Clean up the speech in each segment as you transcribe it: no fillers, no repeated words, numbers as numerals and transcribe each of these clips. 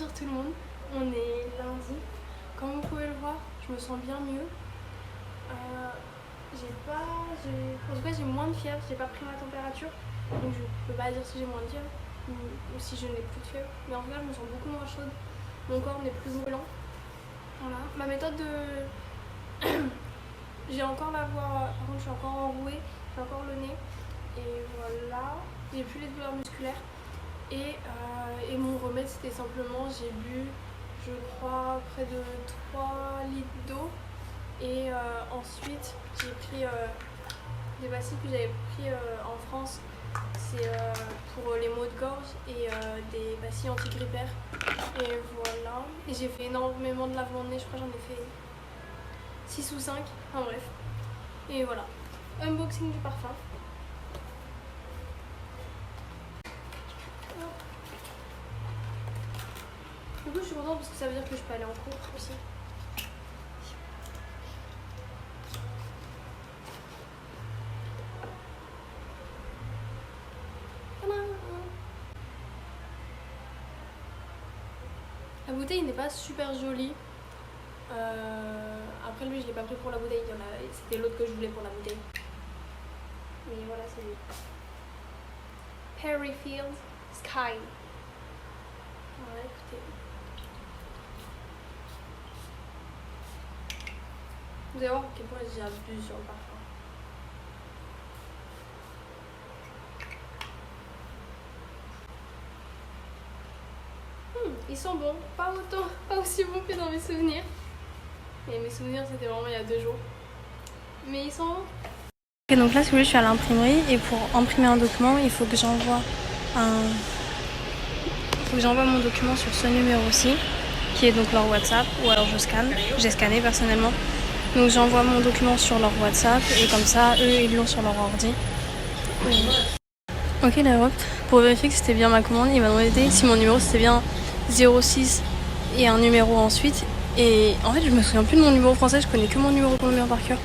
Bonjour tout le monde, on est lundi. Comme vous pouvez le voir, je me sens bien mieux. En tout cas j'ai moins de fièvre, j'ai pas pris ma température, donc je peux pas dire si j'ai moins de fièvre ou si je n'ai plus de fièvre. Mais en tout cas je me sens beaucoup moins chaude, mon corps n'est plus brûlant. Voilà. Ma méthode de... j'ai encore la voix, par contre je suis encore enrouée, j'ai encore le nez. Et voilà, j'ai plus les douleurs musculaires. Et mon remède c'était simplement, j'ai bu je crois près de 3 litres d'eau. Et ensuite j'ai pris des pastilles que j'avais pris en France. C'est pour les maux de gorge et des pastilles antigrippaires. Et voilà. Et j'ai fait énormément de lavement de nez, je crois que j'en ai fait 6 ou 5. Enfin bref. Et voilà. Unboxing du parfum. Du coup je suis contente parce que ça veut dire que je peux aller en cours aussi. La bouteille n'est pas super jolie. Après lui je l'ai pas pris pour la bouteille, c'était l'autre que je voulais pour la bouteille. Mais voilà, c'est lui. Perryfield Sky. Voilà, écoutez. Vous allez voir à quel point j'abuse sur le parfum. Ils sont bons, pas aussi bons que dans mes souvenirs. Et mes souvenirs c'était vraiment il y a 2 jours. Mais ils sont bons. Ok, donc là si vous voulez je suis à l'imprimerie et pour imprimer un document il faut que j'envoie mon document sur ce numéro-ci qui est donc leur WhatsApp ou alors je scanne. J'ai scanné personnellement. Donc j'envoie mon document sur leur WhatsApp et comme ça eux ils l'ont sur leur ordi. Ok la pour vérifier que c'était bien ma commande, il m'a demandé si mon numéro c'était bien 06 et un numéro ensuite. Et en fait je me souviens plus de mon numéro français, je connais que mon numéro colombien par cœur.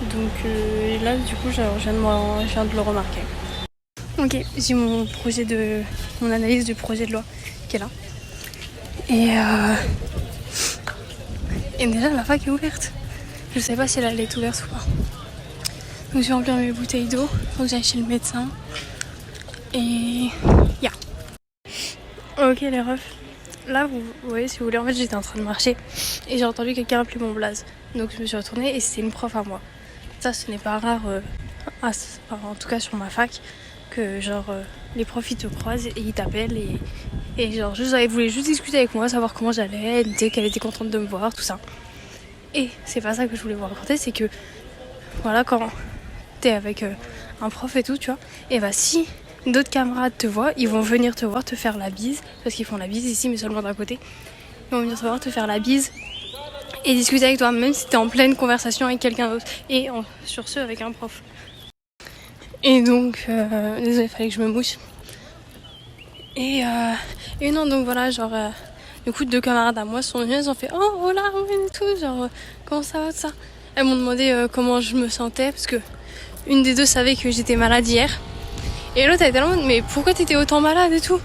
Donc là du coup je viens de le remarquer. Ok, j'ai mon analyse du projet de loi qui est là. Et déjà la fac est ouverte. Je sais pas si elle est ouverte ou pas. Donc je vais remplir mes bouteilles d'eau, faut que j'aille chez le médecin. Et Ok les refs. Là vous voyez si vous voulez, en fait j'étais en train de marcher et j'ai entendu quelqu'un appeler mon blaze. Donc je me suis retournée et c'était une prof à moi. Ça ce n'est pas rare, en tout cas sur ma fac, que les profs ils te croisent et ils t'appellent et genre ils voulaient juste discuter avec moi, savoir comment j'allais, elle disait qu'elle était contente de me voir, tout ça. Et c'est pas ça que je voulais vous raconter, c'est que voilà, quand t'es avec un prof et tout, tu vois, et bah si d'autres camarades te voient, ils vont venir te voir, te faire la bise, parce qu'ils font la bise ici mais seulement d'un côté. Ils vont venir te voir, te faire la bise et discuter avec toi, même si t'es en pleine conversation avec quelqu'un d'autre, et sur ce avec un prof. Et donc, désolé, il fallait que je me mouche. Et non, donc voilà, du coup, 2 camarades à moi sont venues, elles ont fait oh, hola, et tout, comment ça va, tout ça. Elles m'ont demandé comment je me sentais, parce que une des deux savait que j'étais malade hier. Et l'autre, elle était là, mais pourquoi t'étais autant malade et tout?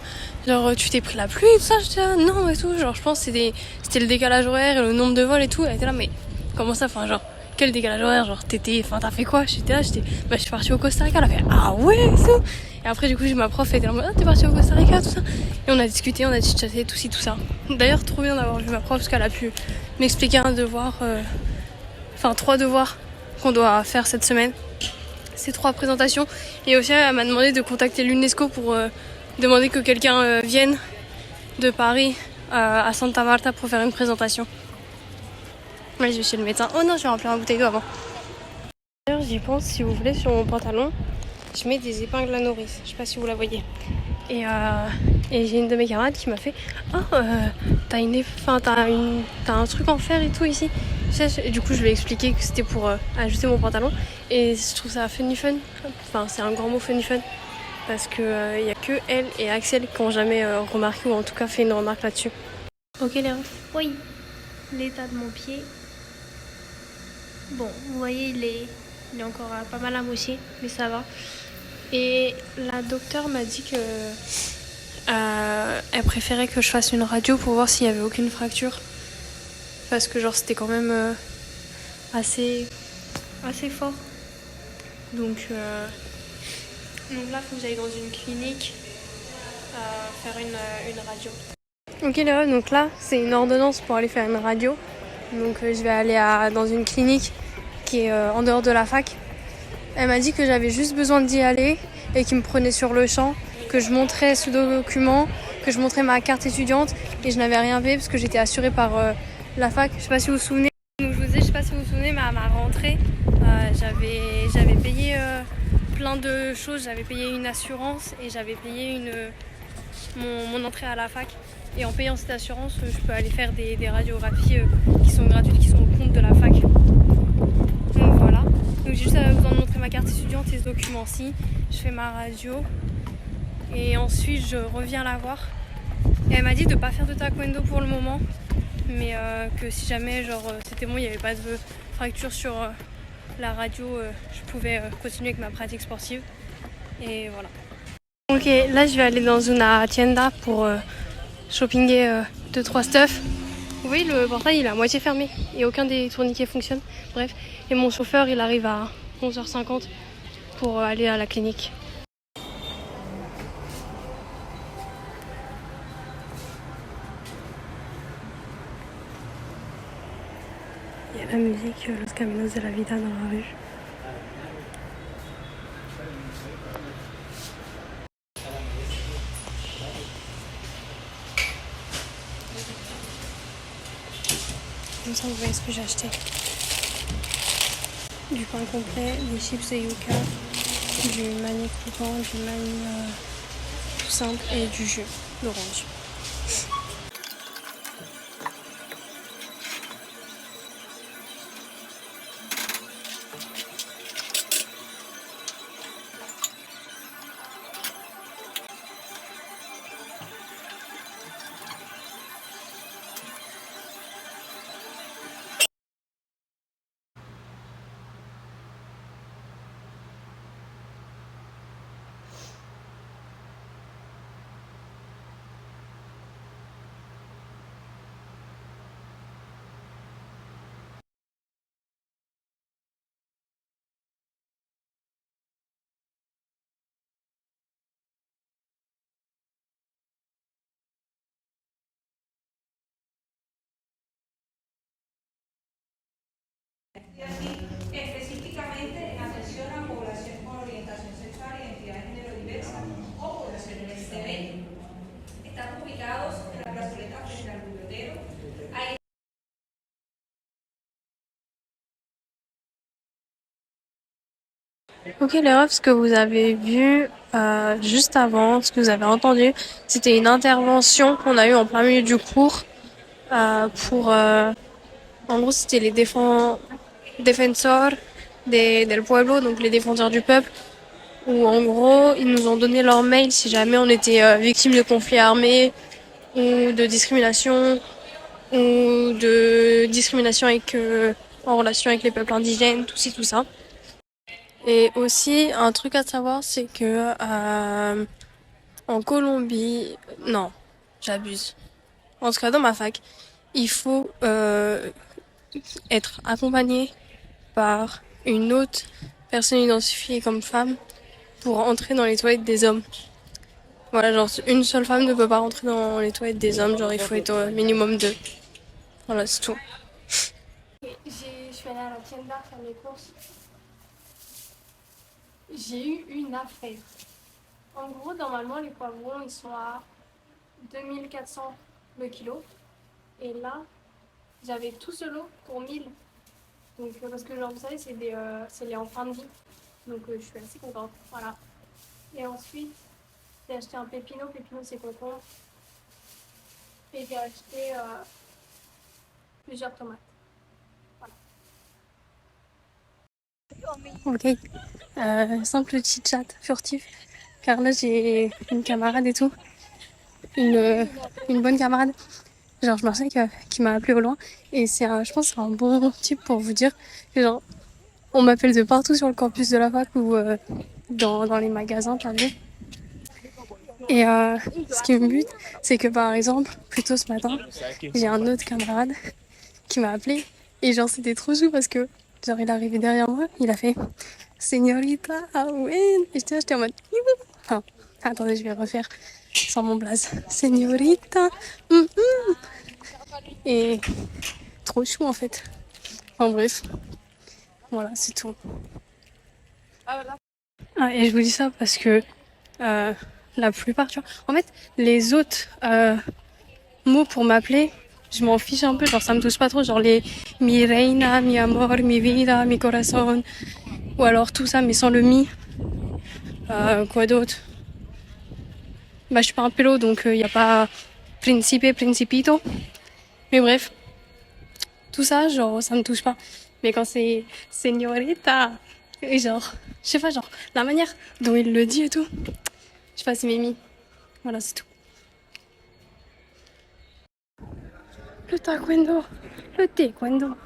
Tu t'es pris la pluie et tout ça? J'étais là, non, et tout, je pense que c'était le décalage horaire et le nombre de vols et tout. Elle était là, mais comment ça, quel décalage horaire, t'as fait quoi? Je suis partie au Costa Rica. Elle a fait ah ouais et tout. Et après du coup j'ai ma prof, elle était là, t'es partie au Costa Rica, tout ça. Et on a discuté, on a chitchaté, tout ci, tout ça. D'ailleurs trop bien d'avoir vu ma prof parce qu'elle a pu m'expliquer un devoir, 3 devoirs qu'on doit faire cette semaine. C'est 3 présentations. Et aussi elle m'a demandé de contacter l'UNESCO pour demander que quelqu'un vienne de Paris à Santa Marta pour faire une présentation. Ouais, je vais chez le médecin. Oh non, je vais remplir ma bouteille d'eau avant. D'ailleurs, j'y pense, si vous voulez, sur mon pantalon, je mets des épingles à nourrice. Je sais pas si vous la voyez. Et j'ai une de mes camarades qui m'a fait t'as un truc en fer et tout ici. Et du coup, je lui ai expliqué que c'était pour ajuster mon pantalon. Et je trouve ça funny fun. Enfin, c'est un grand mot funny fun. Parce que y a que elle et Axel qui n'ont jamais remarqué ou en tout cas fait une remarque là-dessus. Ok, Léa. Oui, l'état de mon pied. Bon, vous voyez, il est encore pas mal amoché, mais ça va. Et la docteure m'a dit que Elle préférait que je fasse une radio pour voir s'il y avait aucune fracture. Parce que genre c'était quand même assez fort. Donc là, il faut que j'aille dans une clinique faire une radio. Ok les donc là, c'est une ordonnance pour aller faire une radio. Donc je vais aller dans une clinique qui est en dehors de la fac. Elle m'a dit que j'avais juste besoin d'y aller et qu'il me prenait sur le champ, que je montrais ce document, que je montrais ma carte étudiante et je n'avais rien fait parce que j'étais assurée par la fac. Je sais pas si vous vous souvenez. Donc je vous dis, je sais pas si vous vous souvenez, mais à ma rentrée, j'avais payé plein de choses. J'avais payé une assurance et j'avais payé mon entrée à la fac. Et en payant cette assurance, je peux aller faire des radiographies qui sont gratuites, qui sont au compte de la fac. Donc voilà. Donc j'ai juste besoin de montrer ma carte étudiante et ce document-ci. Je fais ma radio. Et ensuite, je reviens la voir. Et elle m'a dit de ne pas faire de taekwondo pour le moment. Mais que si jamais c'était bon, il n'y avait pas de fracture sur la radio, je pouvais continuer avec ma pratique sportive. Et voilà. Ok, là je vais aller dans une tienda pour shoppinguer 2-3 stuff. Vous voyez, le portail il est à moitié fermé et aucun des tourniquets fonctionne. Bref, et mon chauffeur il arrive à 11h50 pour aller à la clinique. Il y a la musique Los Caminos de la Vida dans la rue. Comme ça vous voyez ce que j'ai acheté. Du pain complet, des chips et yuca, du manis croquant, du manis tout simple et du jus d'orange. Y así, específicamente en atención a población con orientación sexual, identidad de género diversa o población LGTB. Estamos ubicados en la plazoleta frente al bibliotero. Ahí... Ok les refs, ce que vous avez vu juste avant, ce que vous avez entendu, c'était une intervention qu'on a eue en plein milieu du cours en gros c'était les defensores del pueblo, donc les défenseurs du peuple, où en gros ils nous ont donné leur mail si jamais on était victime de conflits armés ou de discrimination ou de discrimination en relation avec les peuples indigènes, tout ci tout ça. Et aussi un truc à savoir, c'est que en Colombie, non, j'abuse. En tout cas dans ma fac, il faut être accompagné par une autre personne identifiée comme femme pour entrer dans les toilettes des hommes. Voilà, genre une seule femme ne peut pas rentrer dans les toilettes des hommes, genre il faut être au minimum deux. Voilà, c'est tout. Je suis allée à la tienda faire mes courses. J'ai eu une affaire. En gros, normalement, les poivrons, ils sont à 2400 le kilo. Et là, j'avais tout ce lot pour 1000. Donc, parce que, genre, vous savez, c'est les en fin de vie. Donc, je suis assez contente. Voilà. Et ensuite, j'ai acheté un pépino. Pépino, c'est concombre. Et j'ai acheté plusieurs tomates. Voilà. Ok. Simple chit chat furtif. Car là, j'ai une camarade et tout. Une bonne camarade. Genre, je marchais qui m'a appelé au loin. Et je pense que c'est un bon type pour vous dire que, genre, on m'appelle de partout sur le campus de la fac ou dans les magasins, t'as vu. Et ce qui me bute, c'est que par exemple, plus tôt ce matin, j'ai un autre camarade qui m'a appelé. Et genre, c'était trop chou parce que, genre, il est arrivé derrière moi, il a fait Señorita Awen. Et j'étais en mode. Enfin, attendez, je vais refaire sans mon blaze. Señorita. Et trop chou en fait. Enfin bref, voilà, c'est tout. Ah, et je vous dis ça parce que la plupart, tu vois, en fait, les autres mots pour m'appeler, je m'en fiche un peu, genre ça me touche pas trop, genre les mi reina, mi amor, mi vida, mi corazón, ou alors tout ça mais sans le mi. Quoi d'autre? Bah je suis pas un pélo donc y a pas principe, principito. Mais bref, tout ça, genre ça me touche pas. Mais quand c'est señorita, et genre, je sais pas, genre la manière dont il le dit et tout, je sais pas, c'est Mimi. Voilà, c'est tout. Le taekwondo, le taekwondo.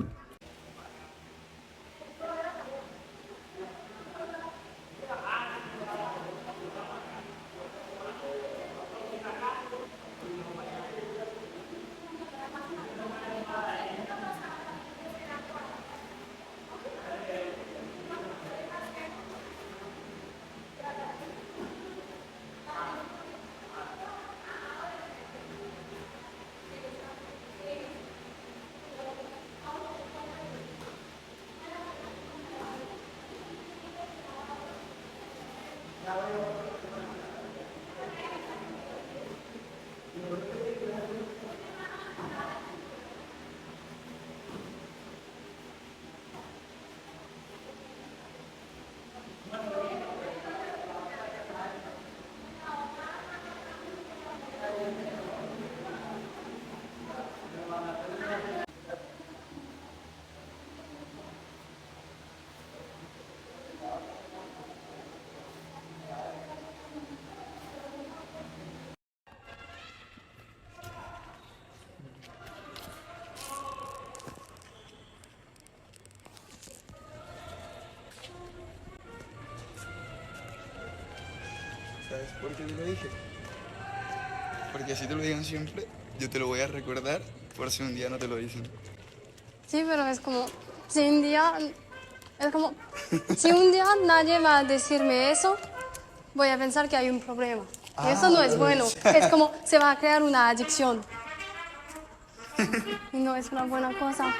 ¿Sabes por qué te lo dije? Porque así te lo digan siempre, yo te lo voy a recordar por si un día no te lo dicen. Sí, pero es como, si un día, es como, si un día nadie va a decirme eso, voy a pensar que hay un problema. Y eso no es bueno. Es como, se va a crear una adicción. Y no es una buena cosa.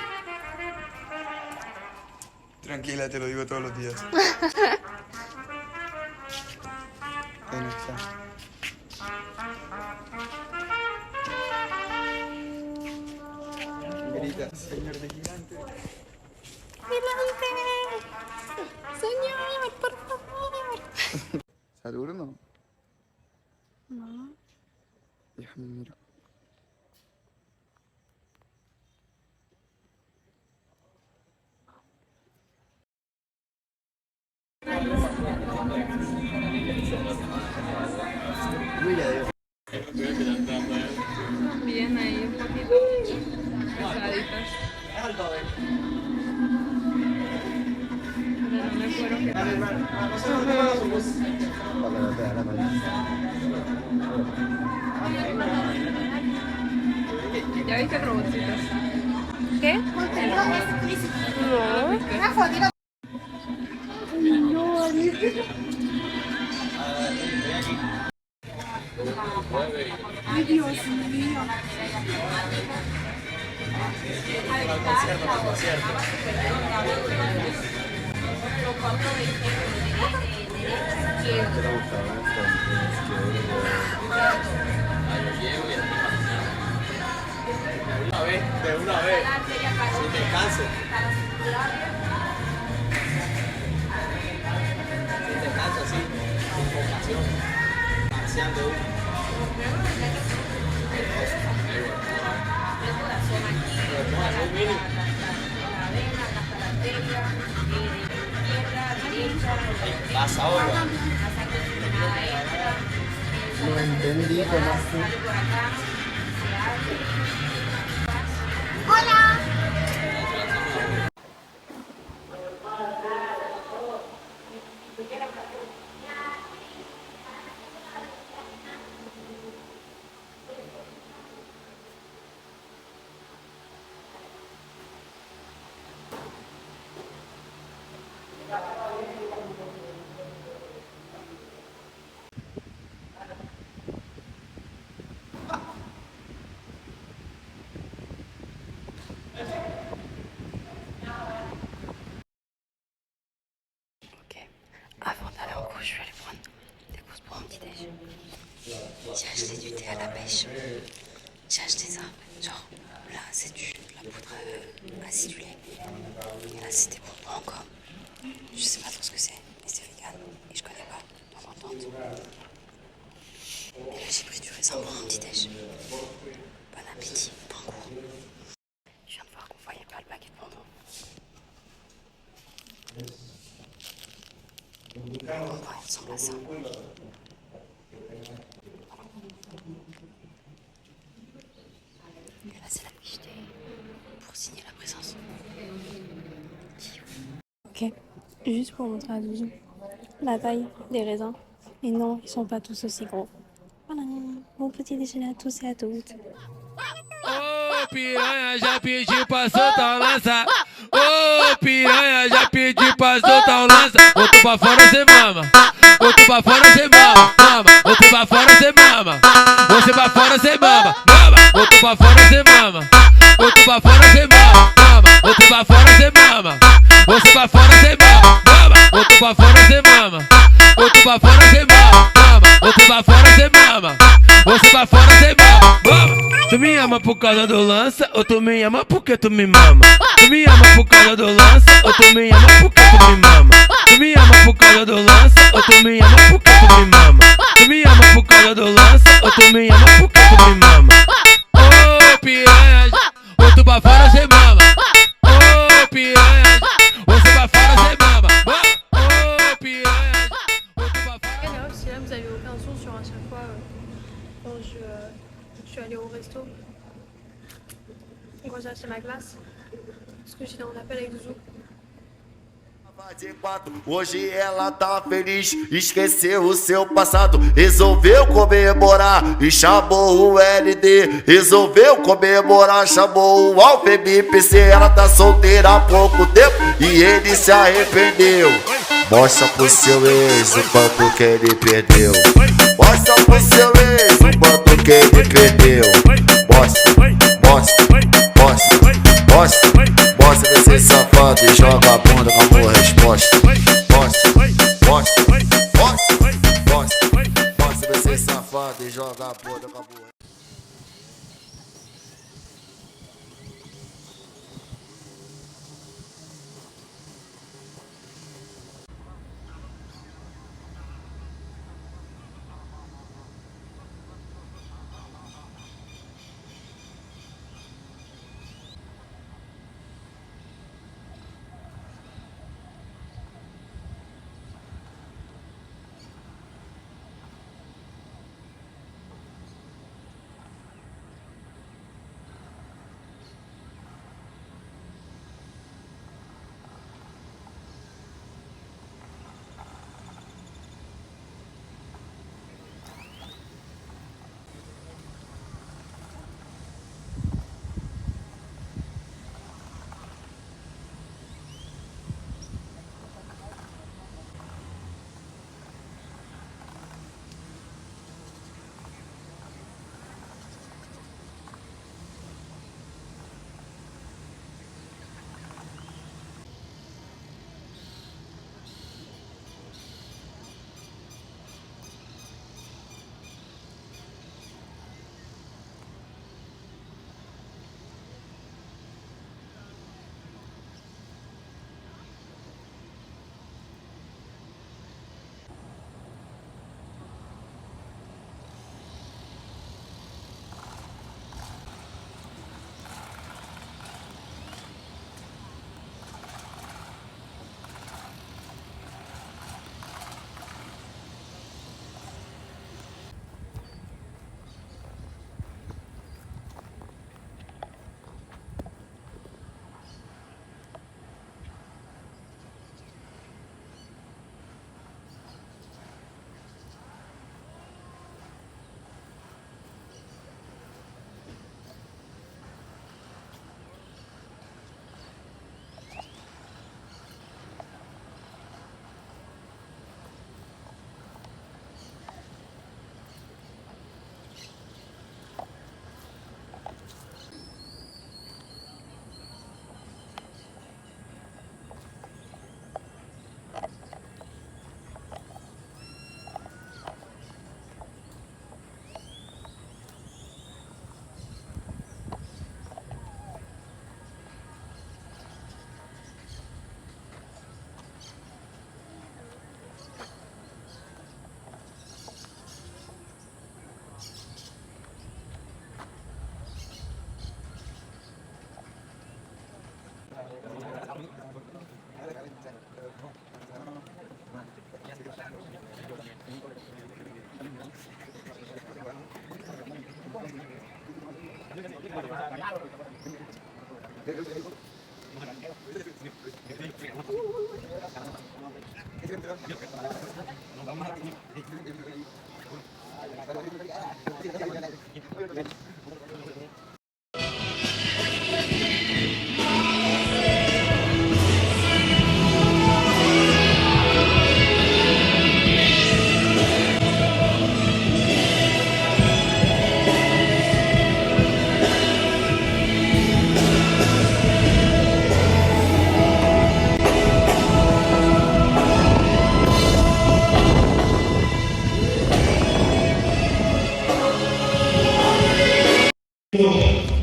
Tranquila, te lo digo todos los días. Bueno, está. Grita, señor de gigante. ¡Gigante! Señor, por favor. ¿Saturno? No. Déjame mirar. Bien ahí, un poquito pesaditas. Pero no me acuerdo qué tal. ¿Ya viste robotcitos? ¿Qué? No. De una vez, sin descanso. Sin descanso, así, con pasión, paseando uno. Pasa ahora. No entendí cómo así. J'ai acheté du thé à la pêche. J'ai acheté ça. Genre, là, c'est de la poudre acidulée. Et là, c'était pour encore. Je sais pas trop ce que c'est, mais c'est vegan. Et je connais pas. On va entendre. Et là, j'ai pris du raisin pour mon petit déj. Bon appétit, bon goût. Je viens de voir qu'on voyait pas le paquet de bonbons. Bon, il ressemble à ça. Et là, c'est la fiche pour signer la présence. Ok, juste pour montrer à Doudou la taille des raisins. Et non, ils sont pas tous aussi gros. Voilà, bon petit déjeuner à tous et à toutes. Ô piranha, já pedi pra soltar o lança. Ô piranha, já pedi pra soltar o lança. Botou pra fora, cê mama. Botou pra fora, cê mama. Mama. Botou pra fora, cê mama. Você pra fora, cê mama. Mama. Botou pra fora, cê mama. Botou pra fora, cê mama. Mama. Botou pra fora, cê mama. Você pra fora, cê mama. Mama. Botou pra fora, cê mama. Botou pra fora, cê mama. Mama. Botou pra fora, cê mama. Você pra fora, cê mama. Mama. Tu me ama por causa do lança, ou tu me ama porque tu me mama? Tu me ama por causa do lança, ou tu me ama porque tu me mama? Tu me ama por causa do lança, ou tu me ama porque tu me mama? Tu me ama por causa do lança, ou tu me ama porque tu me mama? Ô piranha, ou tu pra fora cê mama? Ô piranha, você pra fora cê mama? Ô piranha, ou tu pra fora. Et là, si là vous avez aucun son sur à chaque fois quand je suis allée au resto. Quand j'ai acheté ma glace. Parce que j'étais en appel avec Doudou. De 4, hoje ela tá feliz, esqueceu o seu passado, resolveu comemorar e chamou o LD. Resolveu comemorar, chamou o AlfMPC. Ela tá solteira há pouco tempo e ele se arrependeu. Mostra pro seu ex o quanto que ele perdeu. Mostra pro seu ex o quanto que ele perdeu. Mostra, mostra, mostra, mostra. Mostra desse safado e joga a bunda com a boa resposta. Mostra, mostra, mostra, mostra. Mostra desse safado e joga a bunda com a boa resposta.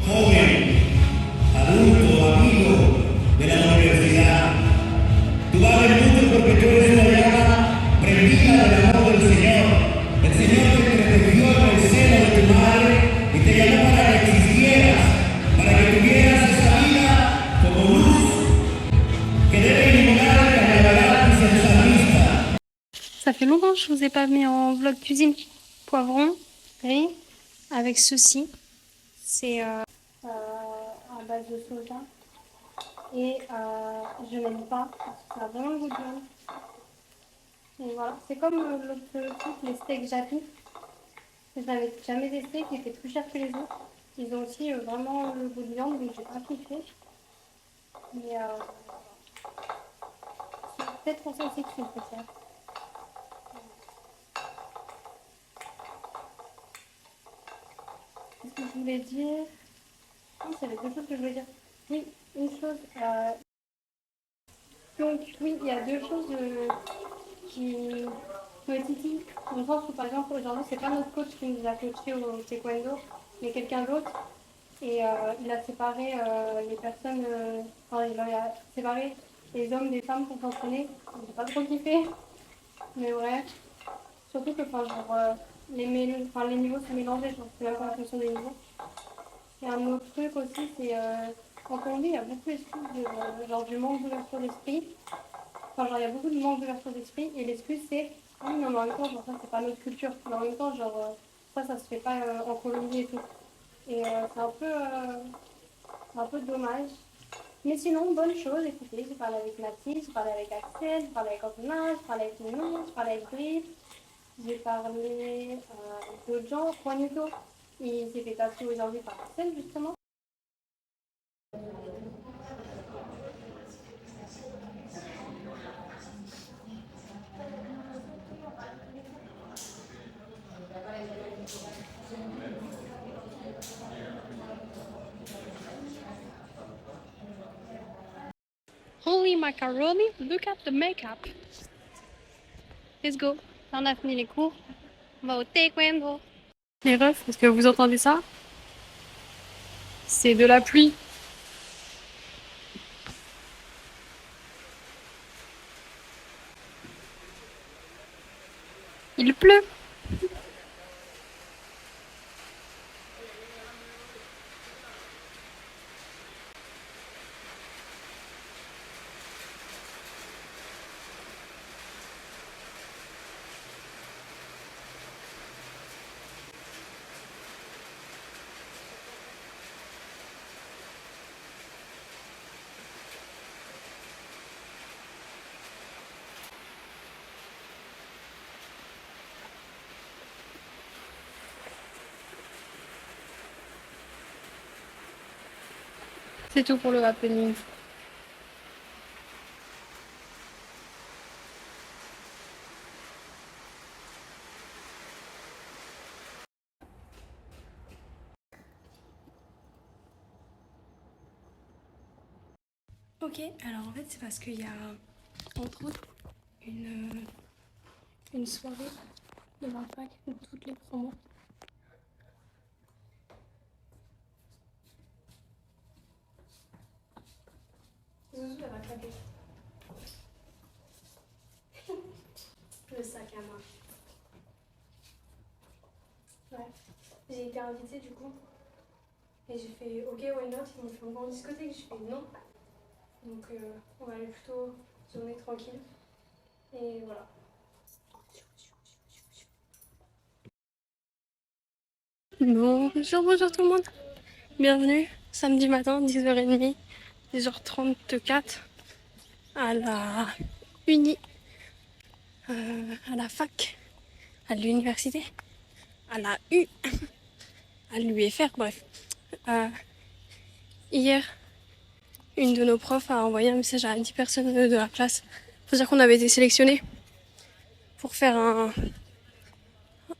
Joven, adulto, amigo de la universidad, tú vales mucho porque tú eres una llama prendida del amor del Señor. El Señor te recogió en el seno de tu madre y te llamó para que existieras, para que tuvieras esta vida como luz que debe iluminar el cañaveral sensualista. Ça fait longtemps que je vous ai pas mis en vlog cuisine. Poivron, riz, avec ceci. C'est à base de soja. Et je n'aime pas parce que ça a vraiment le goût de viande. Et voilà, c'est comme l'autre truc, les steaks japis. Je n'avais jamais testé, qui étaient plus chers que les autres. Ils ont aussi vraiment le goût de viande, donc j'ai pas kiffé. Mais c'est peut-être pour ça aussi que c'est plus cher. Qu'est-ce que je voulais dire? Non, c'est les deux choses que je voulais dire. Oui, une chose. Donc, oui, il y a deux choses qui me titillent. Dans le sens où, par exemple, aujourd'hui, c'est pas notre coach qui nous a coachés au taekwondo, mais quelqu'un d'autre. Et il a séparé les personnes. Enfin, il a séparé les hommes des femmes pour s'entraîner. J'ai pas trop kiffé. Mais ouais. Surtout que, enfin, genre, les niveaux se mélangeaient. Je sais même pas la fonction des niveaux. Et un autre truc aussi, c'est quand on lit, il y a beaucoup d'excuses genre du manque d'ouverture d'esprit. Enfin, genre, il y a beaucoup de manque d'ouverture d'esprit. Et l'excuse, c'est oui, mais en même temps, genre, ça, c'est pas notre culture. Mais en même temps, genre, ça se fait pas en Colombie et tout. Et c'est un peu dommage. Mais sinon, bonne chose, écoutez, j'ai parlé avec Mathilde, j'ai parlé avec Axel, j'ai parlé avec Antonin, j'ai parlé avec Ninon, j'ai parlé avec Brice, j'ai parlé avec d'autres gens, Juanito. Il s'est fait tatouer aujourd'hui par Axel, justement. Holy macaroni, look at the makeup. Let's go. On a fini les cours. On va au taekwondo. Les refs, est-ce que vous entendez ça? C'est de la pluie. Il pleut. C'est tout pour le happening. Ok, alors en fait c'est parce qu'il y a entre autres une soirée de ma fac de toutes les promos. Zouzou, elle va claquer. Le sac à main. Ouais. J'ai été invitée du coup. Et j'ai fait ok, why not? Ils m'ont fait encore en discothèque. J'ai fait non. Donc on va aller plutôt journée tranquille. Et voilà. Bonjour tout le monde. Bienvenue, samedi matin, 10h30, 10h34, à la Uni, à la fac, à l'université, à la U, à l'UFR, bref. Hier, une de nos profs a envoyé un message à 10 personnes de la classe pour dire qu'on avait été sélectionnés pour faire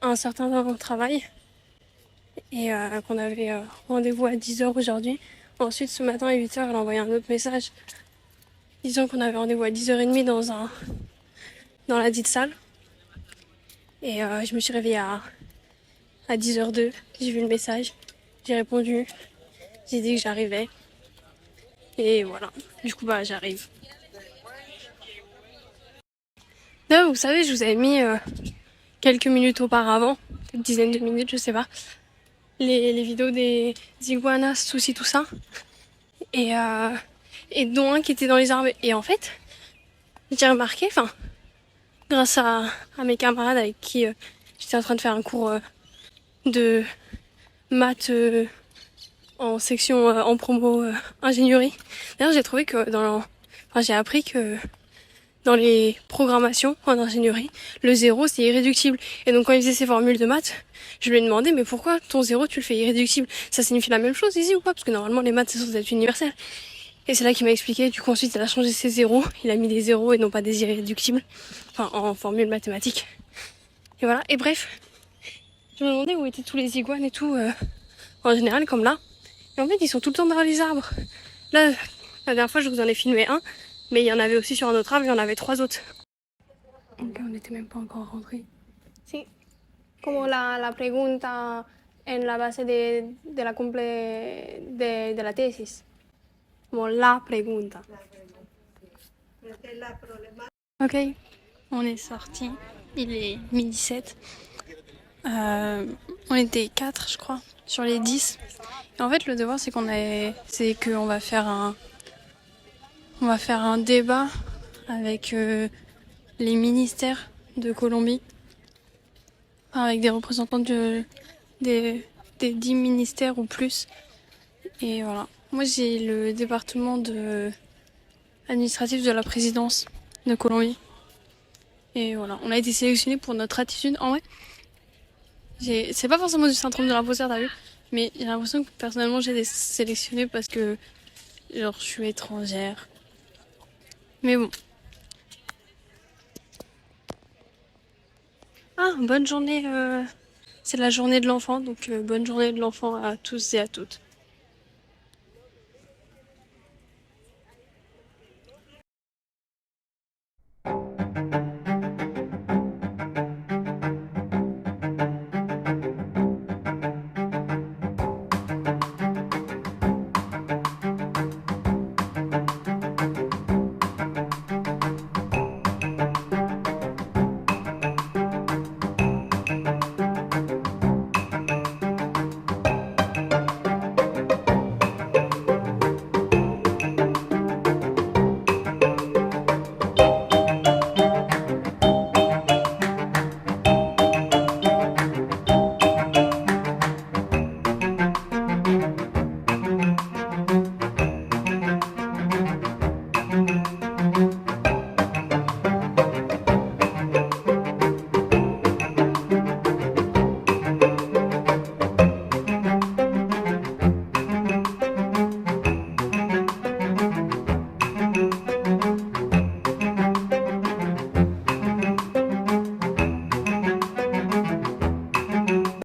un certain travail et qu'on avait rendez-vous à 10h aujourd'hui. Ensuite, ce matin à 8h, elle a envoyé un autre message disant qu'on avait rendez-vous à 10h30 dans la dite salle. Et je me suis réveillée à 10h02, j'ai vu le message, j'ai répondu, j'ai dit que j'arrivais. Et voilà, du coup j'arrive. Là, vous savez, je vous avais mis quelques minutes auparavant, une dizaine de minutes, je sais pas, les vidéos des iguanas, soucis, tout ça. Et dont un qui était dans les arbres. Et en fait, j'ai remarqué, grâce à mes camarades avec qui j'étais en train de faire un cours de maths en section en promo ingénierie. D'ailleurs, j'ai trouvé que j'ai appris que dans les programmations en ingénierie, le 0 c'est irréductible. Et donc quand il faisait ses formules de maths, je lui ai demandé mais pourquoi ton 0 tu le fais irréductible? Ça signifie la même chose ici ou pas? Parce que normalement les maths c'est censé être universel. Et c'est là qu'il m'a expliqué, du coup ensuite il a changé ses zéros, il a mis des zéros et non pas des irréductibles, en formule mathématique. Et voilà, et bref, je me demandais où étaient tous les iguanes et tout, en général comme là. Et en fait ils sont tout le temps dans les arbres. Là, la dernière fois je vous en ai filmé un, mais il y en avait aussi sur un autre arbre, il y en avait 3 autres. Donc on n'était même pas encore rentrés. Sí, como la pregunta en la base de la tesis. Como la pregunta. Ok, on est sortis, il est 12h07. On était 4 je crois, sur les 10. Et en fait le devoir c'est qu'on va faire un débat avec les ministères de Colombie, avec des représentants des 10 ministères ou plus. Et voilà. Moi j'ai le département administratif de la présidence de Colombie. Et voilà, on a été sélectionnés pour notre attitude. En vrai, c'est pas forcément du syndrome de l'imposteur, t'as vu? Mais j'ai l'impression que personnellement j'ai été sélectionnée parce que genre je suis étrangère. Mais bon. Ah, bonne journée. C'est la journée de l'enfant, donc bonne journée de l'enfant à tous et à toutes.